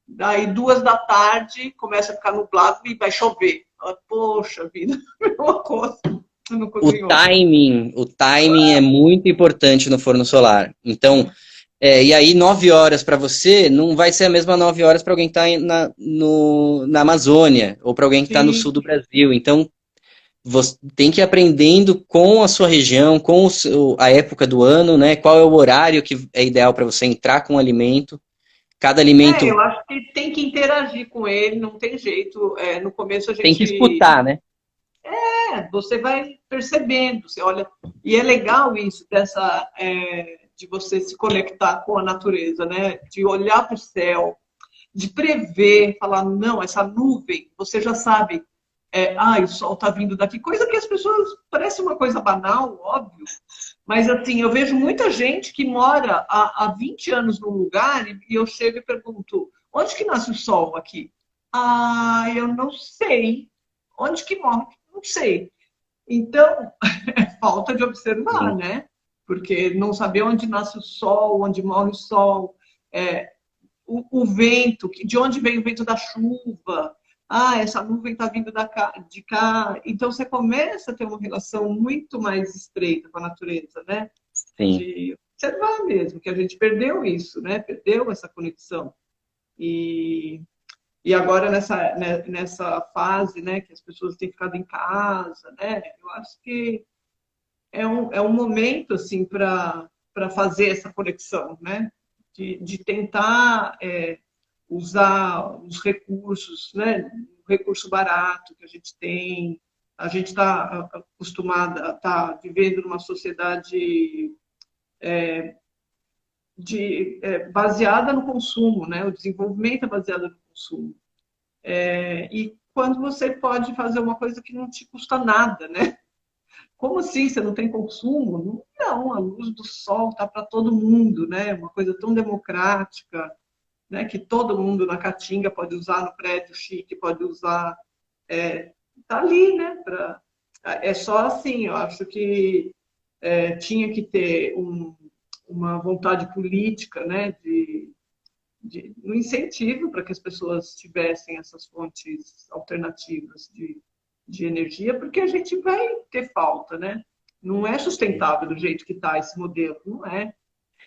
Daí 2 da tarde começa a ficar nublado e vai chover. Poxa vida, é uma coisa. O timing é muito importante no forno solar. Então, E aí 9 horas para você não vai ser a mesma 9 horas para alguém que está na Amazônia, ou para alguém que está no sul Sim. do Brasil. Então, você tem que ir aprendendo com a sua região, com a época do ano, né? Qual é o horário que é ideal para você entrar com o alimento. Cada alimento Eu acho que tem que interagir com ele, não tem jeito. No começo a tem que gente. escutar, né? Você vai percebendo, você olha. E é legal isso, de você se conectar com a natureza, né? De olhar para o céu, de prever, falar, não, essa nuvem, você já sabe, o sol está vindo daqui, coisa que as pessoas, parece uma coisa banal, óbvio, mas assim, eu vejo muita gente que mora há 20 anos num lugar e eu chego e pergunto, onde que nasce o sol aqui? Ah, eu não sei. Onde que morre? Não sei. Então, é falta de observar, Sim, né? Porque não saber onde nasce o sol, onde morre o sol, é, o vento, de onde vem o vento da chuva. Ah, essa nuvem está vindo de cá. Então você começa a ter uma relação muito mais estreita com a natureza, né? sim. De observar mesmo, que a gente perdeu isso, né? Perdeu essa conexão. E, e agora nessa fase, né, que as pessoas têm ficado em casa, né? Eu acho que é um momento assim para fazer essa conexão, né? De tentar usar os recursos, né? O recurso barato que a gente tem. A gente está acostumada a estar vivendo numa sociedade baseada no consumo, né? O desenvolvimento é baseado no consumo. E quando você pode fazer uma coisa que não te custa nada, né? Como assim? Você não tem consumo? Não, a luz do sol está para todo mundo, né? Uma coisa tão democrática, né? Que todo mundo na Caatinga pode usar, no prédio chique pode usar. Está ali, né? É só assim, eu acho que tinha que ter uma vontade política, né? Um incentivo para que as pessoas tivessem essas fontes alternativas de energia, porque a gente vai ter falta, né? Não é sustentável do jeito que está esse modelo, não é.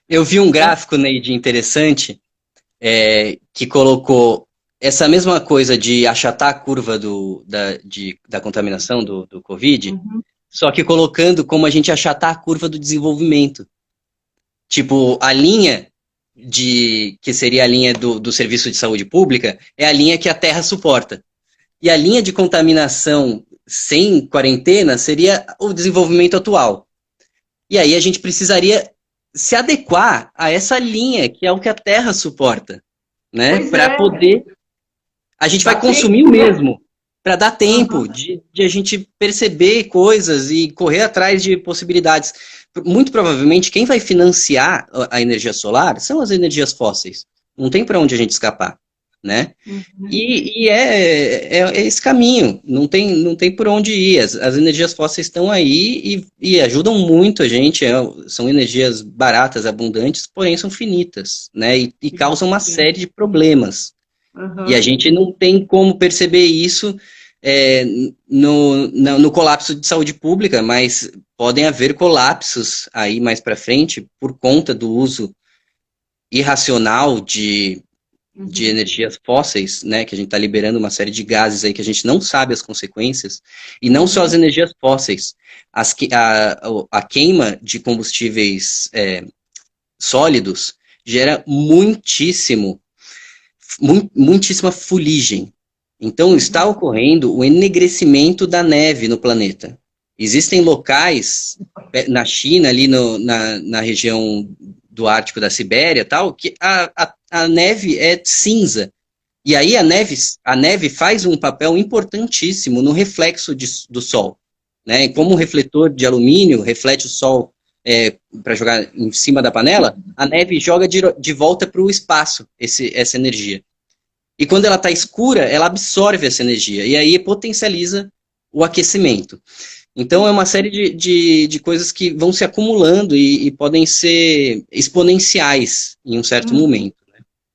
Eu vi um Então, gráfico, Neide, interessante, que colocou essa mesma coisa de achatar a curva da contaminação do Covid, uhum, só que colocando como a gente achatar a curva do desenvolvimento. Tipo, a linha que seria a linha do Serviço de Saúde Pública, é a linha que a Terra suporta. E a linha de contaminação sem quarentena seria o desenvolvimento atual. E aí a gente precisaria se adequar a essa linha, que é o que a Terra suporta, né? pois Para é, poder. A gente vai dá consumir o tempo, né? mesmo, para dar tempo Uhum. de a gente perceber coisas e correr atrás de possibilidades. Muito provavelmente, quem vai financiar a energia solar são as energias fósseis. Não tem para onde a gente escapar, né? Uhum. E é esse caminho, não tem por onde ir. As energias fósseis estão aí e ajudam muito a gente. São energias baratas, abundantes, porém são finitas, né? E Sim, causam uma sim. série de problemas. E a Uhum. gente não tem como perceber isso é, no colapso de saúde pública, mas podem haver colapsos aí mais para frente por conta do uso irracional de Uhum. energias fósseis, né, que a gente está liberando uma série de gases aí que a gente não sabe as consequências, e não só as Uhum. energias fósseis, a queima de combustíveis sólidos gera muitíssima fuligem. Então está Uhum. ocorrendo o enegrecimento da neve no planeta. Existem locais na China, ali na região do Ártico da Sibéria, tal, que a neve é cinza. E aí a neve faz um papel importantíssimo no reflexo do Sol. Né? Como um refletor de alumínio reflete o Sol para jogar em cima da panela, a neve joga de volta para o espaço essa energia. E quando ela está escura, ela absorve essa energia. E aí potencializa o aquecimento. Então é uma série de coisas que vão se acumulando e podem ser exponenciais em um certo Uhum. momento.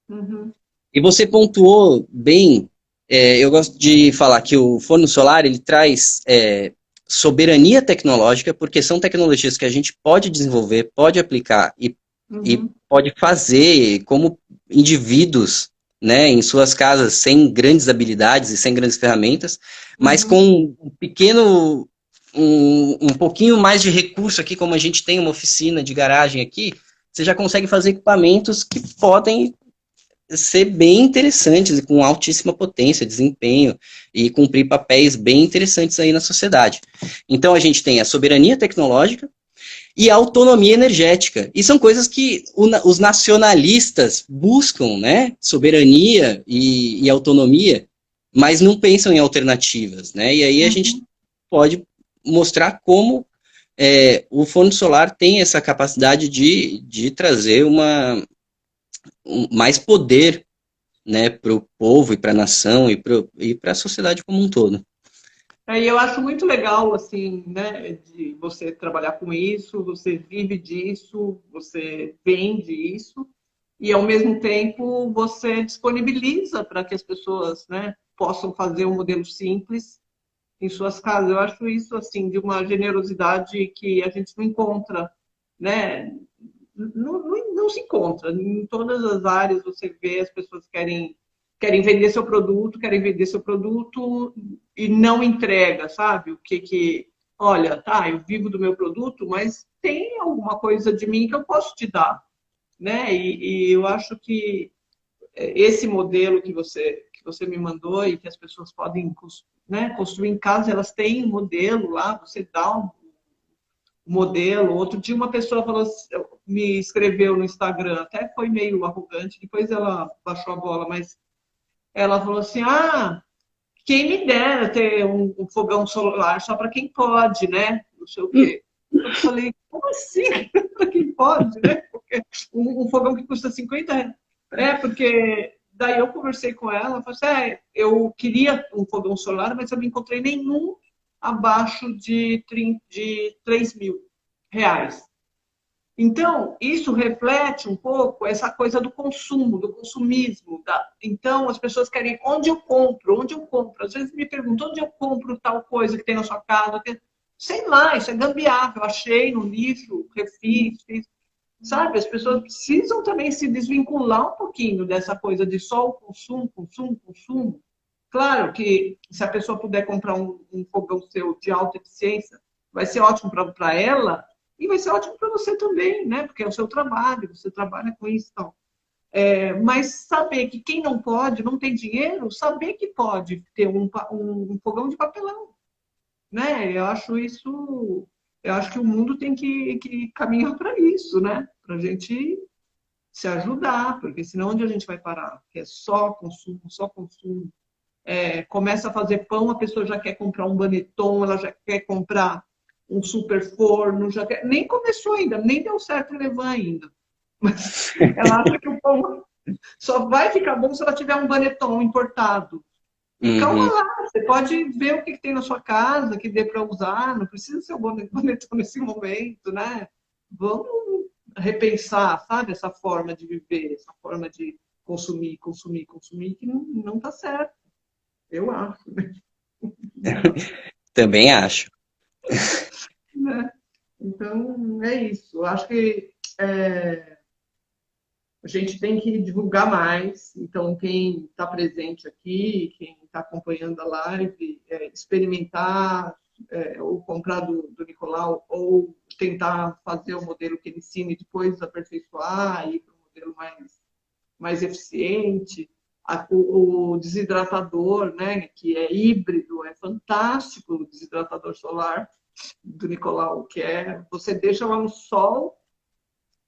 Uhum. E você pontuou bem, eu gosto de falar que o forno solar ele traz soberania tecnológica, porque são tecnologias que a gente pode desenvolver, pode aplicar e e Uhum. pode fazer como indivíduos, né, em suas casas, sem grandes habilidades e sem grandes ferramentas, mas com Uhum. um pequeno, um pouquinho mais de recurso aqui, como a gente tem uma oficina de garagem aqui, você já consegue fazer equipamentos que podem ser bem interessantes e com altíssima potência, desempenho e cumprir papéis bem interessantes aí na sociedade. Então a gente tem a soberania tecnológica e a autonomia energética. E são coisas que os nacionalistas buscam, né? Soberania e autonomia, mas não pensam em alternativas, né? E aí a gente Uhum. pode mostrar como o forno solar tem essa capacidade de trazer mais poder, né, para o povo e para a nação e para a sociedade como um todo. E eu acho muito legal, assim, né, de você trabalhar com isso, você vive disso, você vende isso, e ao mesmo tempo você disponibiliza para que as pessoas, né, possam fazer um modelo simples em suas casas. Eu acho isso, assim, de uma generosidade que a gente não encontra, né, não se encontra. Em todas as áreas você vê as pessoas querem vender seu produto, querem vender seu produto e não entrega, sabe? Olha, tá, eu vivo do meu produto, mas tem alguma coisa de mim que eu posso te dar, né? E eu acho que esse modelo que você me mandou e que as pessoas podem, né, construir em casa, elas têm um modelo lá, você dá um modelo. Outro dia uma pessoa falou, me escreveu no Instagram, até foi meio arrogante, depois ela baixou a bola, mas ela falou assim, quem me dera ter um fogão solar só para quem pode, né? Não sei o quê. Eu falei, como assim? Para quem pode, né? Porque um fogão que custa 50 reais. Porque daí eu conversei com ela, falei assim, eu queria um fogão solar, mas eu não encontrei nenhum abaixo de 3 mil reais. Então, isso reflete um pouco essa coisa do consumo, do consumismo. Então, as pessoas querem onde eu compro, onde eu compro. Às vezes me perguntam onde eu compro tal coisa que tem na sua casa. Sei lá, isso é gambiarra. Eu achei no lixo, fiz. Sabe? As pessoas precisam também se desvincular um pouquinho dessa coisa de só o consumo, consumo, consumo. Claro que se a pessoa puder comprar um fogão seu de alta eficiência, vai ser ótimo para ela e vai ser ótimo para você também, né? Porque é o seu trabalho, você trabalha com isso. Então. Mas saber que quem não pode, não tem dinheiro, saber que pode ter um fogão de papelão, né? Eu acho que o mundo tem que caminhar para isso, né? Para a gente se ajudar, porque senão onde a gente vai parar? Que é só consumo, só consumo. Começa a fazer pão, a pessoa já quer comprar um baneton, ela já quer comprar um super forno, nem começou ainda, nem deu certo levar ainda. Mas ela acha que o pão só vai ficar bom se ela tiver um baneton importado. E calma Uhum. lá, você pode ver o que tem na sua casa, que dê para usar, não precisa ser o baneton nesse momento, né? Vamos repensar, sabe, essa forma de viver, essa forma de consumir, consumir, consumir, que não está certo, eu acho, Também acho. né? Então, é isso. Eu acho que a gente tem que divulgar mais. Então, quem está presente aqui, quem está acompanhando a live, experimentar ou comprar do Nicolau, ou tentar fazer o modelo que ele ensina e depois aperfeiçoar e ir para um modelo mais eficiente. O desidratador, né, que é híbrido, é fantástico o desidratador solar do Nicolau, que você deixa lá no sol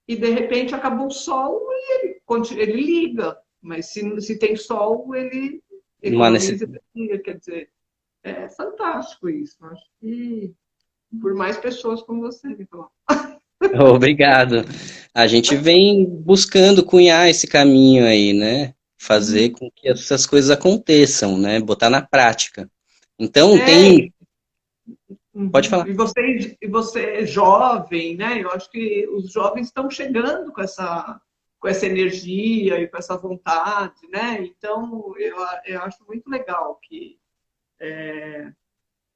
e de repente acabou o sol e ele liga. Mas se tem sol, ele Não há economiza necessidade. energia. Quer dizer, é fantástico isso. Acho que por mais pessoas como você, Nicolau. Obrigado. A gente vem buscando cunhar esse caminho aí, né? Fazer Uhum. com que essas coisas aconteçam, né? Botar na prática. Então, É, tem. Pode uhum. falar. E você é jovem, né? Eu acho que os jovens estão chegando com essa energia e com essa vontade, né? Então, eu acho muito legal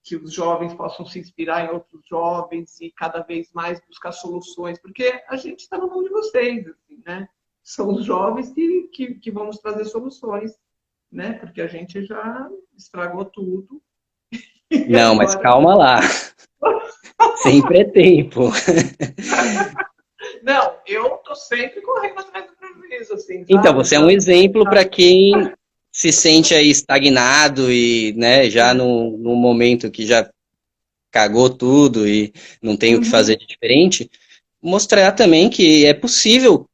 que os jovens possam se inspirar em outros jovens e cada vez mais buscar soluções, porque a gente está na mão de vocês, assim, né? São os jovens que vão nos trazer soluções, né? Porque a gente já estragou tudo. E Não, mas agora... calma lá. Sempre é tempo. Não, eu tô sempre correndo atrás do prejuízo, assim, Então, sabe? você é um exemplo para quem se sente aí estagnado e, né, já no momento que já cagou tudo e não tem o que Uhum, fazer de diferente, mostrar também que é possível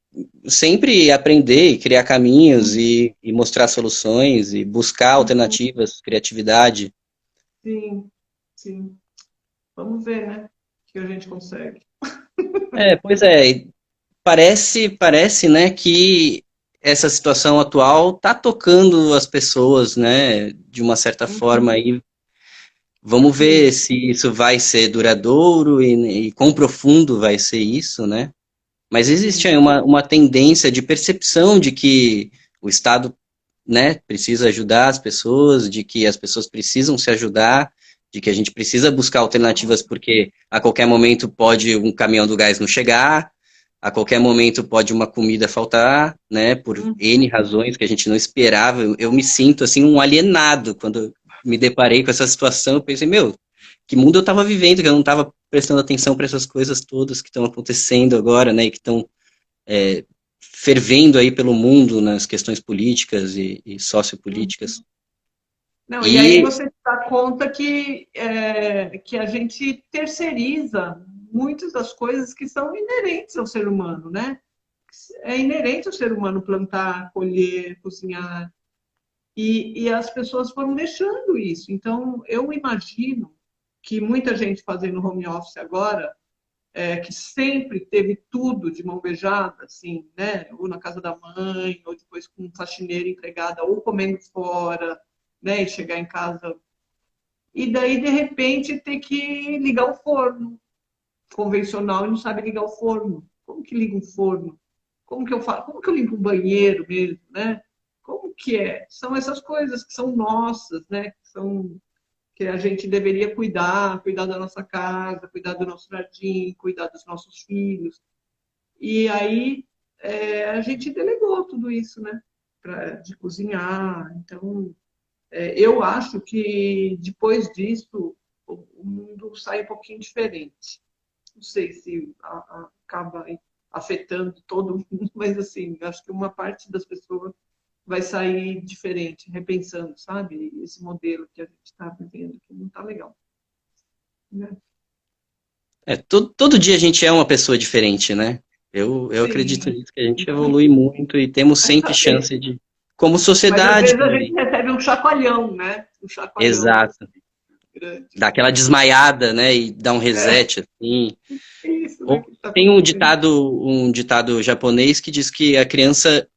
sempre aprender e criar caminhos e mostrar soluções e buscar uhum. alternativas, criatividade. Sim, sim. Vamos ver, né? O que a gente consegue. É, pois é, parece, né, que essa situação atual tá tocando as pessoas, né, de uma certa forma Uhum, aí. Vamos ver sim. se isso vai ser duradouro e quão profundo vai ser isso, né? Mas existe Sim. aí uma tendência de percepção de que o Estado, né, precisa ajudar as pessoas, de que as pessoas precisam se ajudar, de que a gente precisa buscar alternativas porque a qualquer momento pode um caminhão do gás não chegar, a qualquer momento pode uma comida faltar, né, por N Uhum. razões que a gente não esperava. Eu me sinto assim um alienado quando me deparei com essa situação. Eu pensei, meu, que mundo eu estava vivendo, que eu não estava prestando atenção para essas coisas todas que estão acontecendo agora, né, e que estão fervendo aí pelo mundo nas questões políticas e sociopolíticas. Não, e aí E você se dá conta que a gente terceiriza muitas das coisas que são inerentes ao ser humano, né? É inerente ao ser humano plantar, colher, cozinhar. E as pessoas foram deixando isso. Então, eu imagino que muita gente fazendo home office agora, que sempre teve tudo de mão beijada, assim, né? Ou na casa da mãe, ou depois com faxineira empregada, ou comendo fora, né? E chegar em casa. E daí, de repente, ter que ligar o forno convencional e não sabe ligar o forno. Como que liga um forno? Como que eu faço? Como que eu limpo um banheiro mesmo, né? Como que é? São essas coisas que são nossas, né? Que a gente deveria cuidar da nossa casa, cuidar do nosso jardim, cuidar dos nossos filhos. E aí a gente delegou tudo isso, né? De cozinhar. Então, eu acho que depois disso o mundo sai um pouquinho diferente. Não sei se acaba afetando todo mundo, mas assim, acho que uma parte das pessoas vai sair diferente, repensando, sabe? Esse modelo que a gente está vivendo, que não está legal. Né? todo dia a gente é uma pessoa diferente, né? Eu acredito Sim, nisso, que a gente evolui muito e temos sempre chance de, como mas às sociedade vezes a gente também. recebe um chacoalhão, né? Um chacoalhão Exato. assim, grande. Dá aquela desmaiada, né? E dá um É reset, assim. isso, né, Ou que está tem acontecendo. um ditado japonês que diz que a criança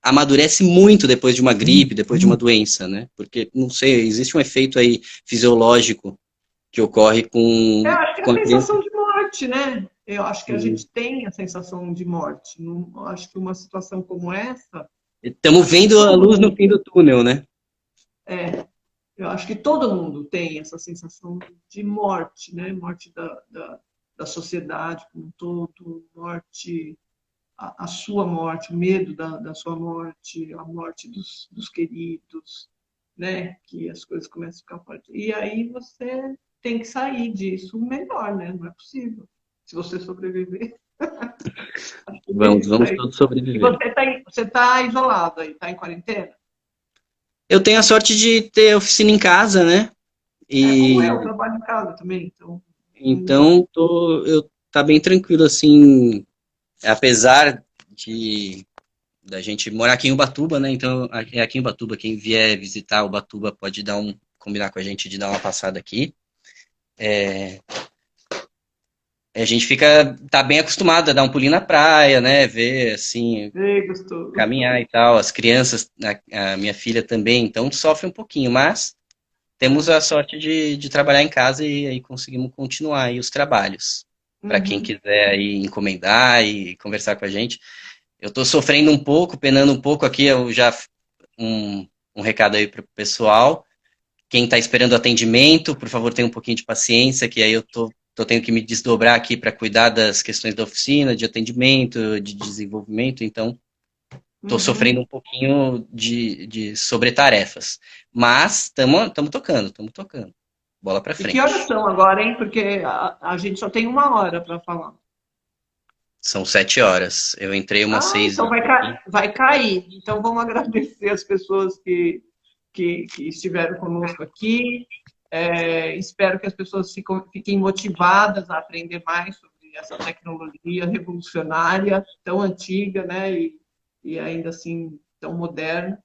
amadurece muito depois de uma gripe, depois de uma doença, né? Porque, não sei, existe um efeito aí fisiológico que ocorre Eu acho que é com a a criança. sensação de morte, né? Eu acho que a gente tem a sensação de morte. Não, eu acho que uma situação como essa, Estamos acho que vendo a todo luz no mundo fim do túnel, né? é, eu acho que todo mundo tem essa sensação de morte, né? Morte da sociedade como um todo, morte, a sua morte, o medo da sua morte, a morte dos queridos, né? Que as coisas começam a ficar fortes. E aí você tem que sair disso melhor, né? Não é possível. Se você sobreviver, acho que tem que Vamos sair. todos E sobreviver. você tá isolado aí, tá em quarentena? Eu tenho a sorte de ter oficina em casa, né? É, como eu E trabalho em casa também, então. então eu tá bem tranquilo assim, apesar de da gente morar aqui em Ubatuba, né? Então é aqui em Ubatuba, quem vier visitar Ubatuba pode combinar com a gente de dar uma passada aqui. A gente tá bem acostumado a dar um pulinho na praia, né? Ver assim, Ei, gostoso. caminhar e tal. As crianças, a minha filha também, então sofre um pouquinho, mas temos a sorte de trabalhar em casa e aí conseguimos continuar aí os trabalhos. Para quem Uhum. quiser aí encomendar e conversar com a gente. Eu estou sofrendo um pouco, penando um pouco aqui, um recado aí para o pessoal. Quem está esperando atendimento, por favor, tenha um pouquinho de paciência, que aí eu tô tendo que me desdobrar aqui para cuidar das questões da oficina, de atendimento, de desenvolvimento, então estou sofrendo um pouquinho de sobretarefas. Mas estamos tocando. Bola para E que frente. horas são agora, hein? Porque a gente só tem 1 hora para falar. São 7 horas. Eu entrei umas 6 Então e... vai cair. Então vamos agradecer as pessoas que estiveram conosco aqui. Espero que as pessoas fiquem motivadas a aprender mais sobre essa tecnologia revolucionária, tão antiga, né? E ainda assim tão moderna.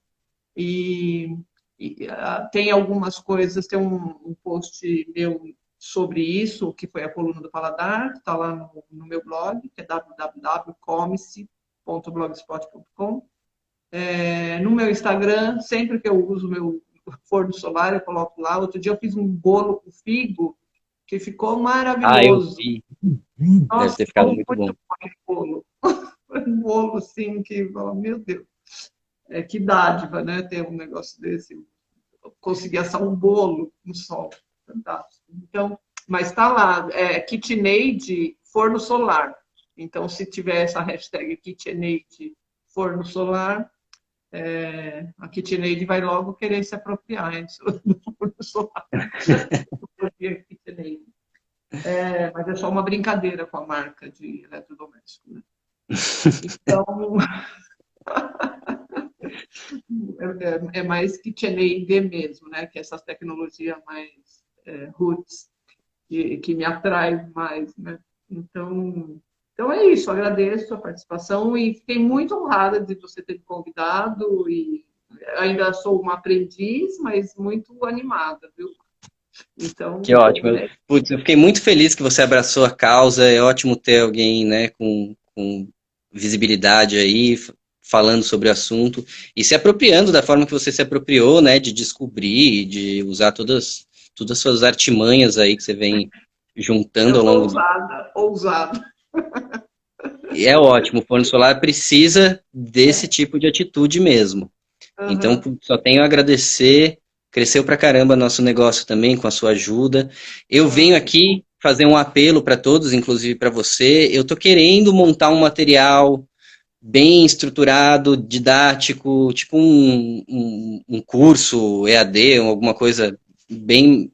Tem algumas coisas, tem um post meu sobre isso, que foi a coluna do Paladar, que está lá no meu blog, que é www.comice.blogspot.com. No meu Instagram, sempre que eu uso o meu forno solar, eu coloco lá. Outro dia eu fiz um bolo com figo, que ficou maravilhoso. Eu vi. Nossa, deve ter ficado muito bom. Esse bolo. Foi um bolo assim que, meu Deus, que dádiva, né? Ter um negócio desse. Conseguir assar um bolo no sol. Fantástico. Então, mas está lá, KitchenAid Forno Solar. Então, se tiver essa hashtag KitchenAid Forno Solar, a KitchenAid vai logo querer se apropriar do forno solar. Mas é só uma brincadeira com a marca de eletrodoméstico, né? Então, é mais KitchenAid mesmo, né? Que é essa tecnologia mais roots, que me atrai mais, né? Então é isso, agradeço a participação e fiquei muito honrada de você ter me convidado e ainda sou uma aprendiz, mas muito animada, viu? Então, Que ótimo. Putz, eu fiquei muito feliz que você abraçou a causa. É ótimo ter alguém, né, com visibilidade aí, falando sobre o assunto e se apropriando da forma que você se apropriou, né, de descobrir, de usar todas as suas artimanhas aí que você vem juntando ao longo ousada. E é ótimo, o forno solar precisa desse tipo de atitude mesmo. Então, só tenho a agradecer, cresceu pra caramba nosso negócio também com a sua ajuda. Eu venho aqui fazer um apelo para todos, inclusive para você. Eu tô querendo montar um material bem estruturado, didático, tipo um curso EAD, alguma coisa bem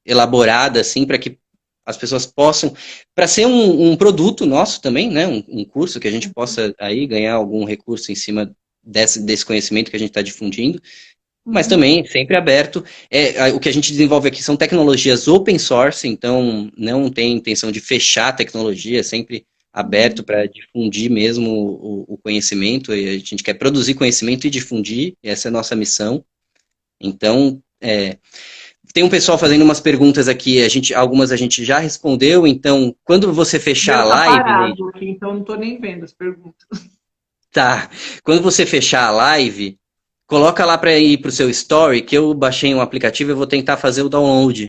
elaborada, assim, para que as pessoas possam, para ser um produto nosso também, né, um curso que a gente possa aí ganhar algum recurso em cima desse conhecimento que a gente está difundindo, mas também sempre aberto. O que a gente desenvolve aqui são tecnologias open source, então não tem intenção de fechar a tecnologia, é sempre aberto para difundir mesmo o conhecimento, e a gente quer produzir conhecimento e difundir, e essa é a nossa missão. Então, tem um pessoal fazendo umas perguntas aqui, algumas a gente já respondeu, então, quando você fechar a live... parado aqui, então não estou nem vendo as perguntas. Tá, quando você fechar a live, coloca lá para ir para o seu story, que eu baixei um aplicativo e vou tentar fazer o download